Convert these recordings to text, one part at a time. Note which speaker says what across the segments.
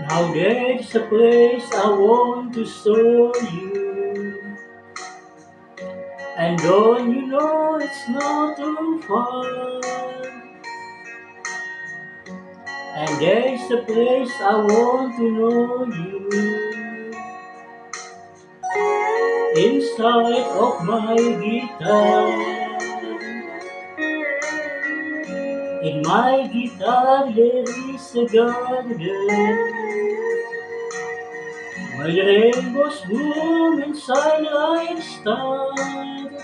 Speaker 1: Now there's a place I want to show you, and don't you know it's not too far? And there's a place I want to know you, inside of my guitar. In my guitar there is a garden, where rainbows bloom and sunlight stars.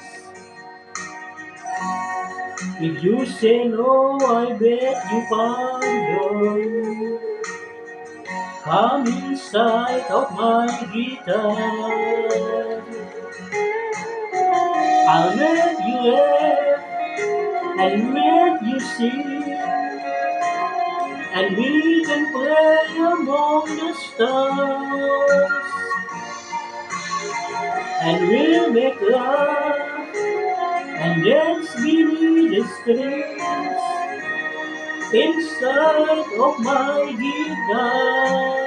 Speaker 1: If you say no, I beg you pardon. Come inside of my guitar. I'll make you laugh and make you sing, and we can play among the stars. And we'll make love and dance beneath the strings inside of my guitar.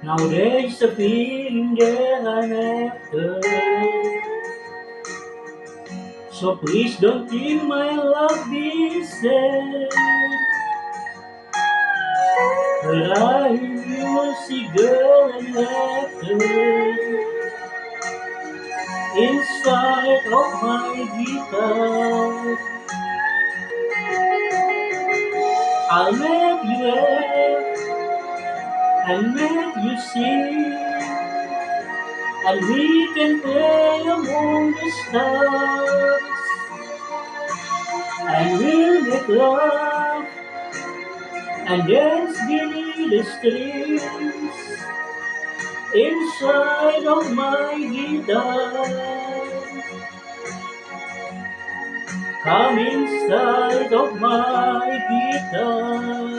Speaker 1: Now there's a feeling that I'm after, so please don't think my love is sad. But I will see girl and laughter inside of my guitar. I'll make you laugh and make you sing, and we can play among the stars. And we'll make love and dance beneath the strings inside of my guitar. Come inside of my guitar.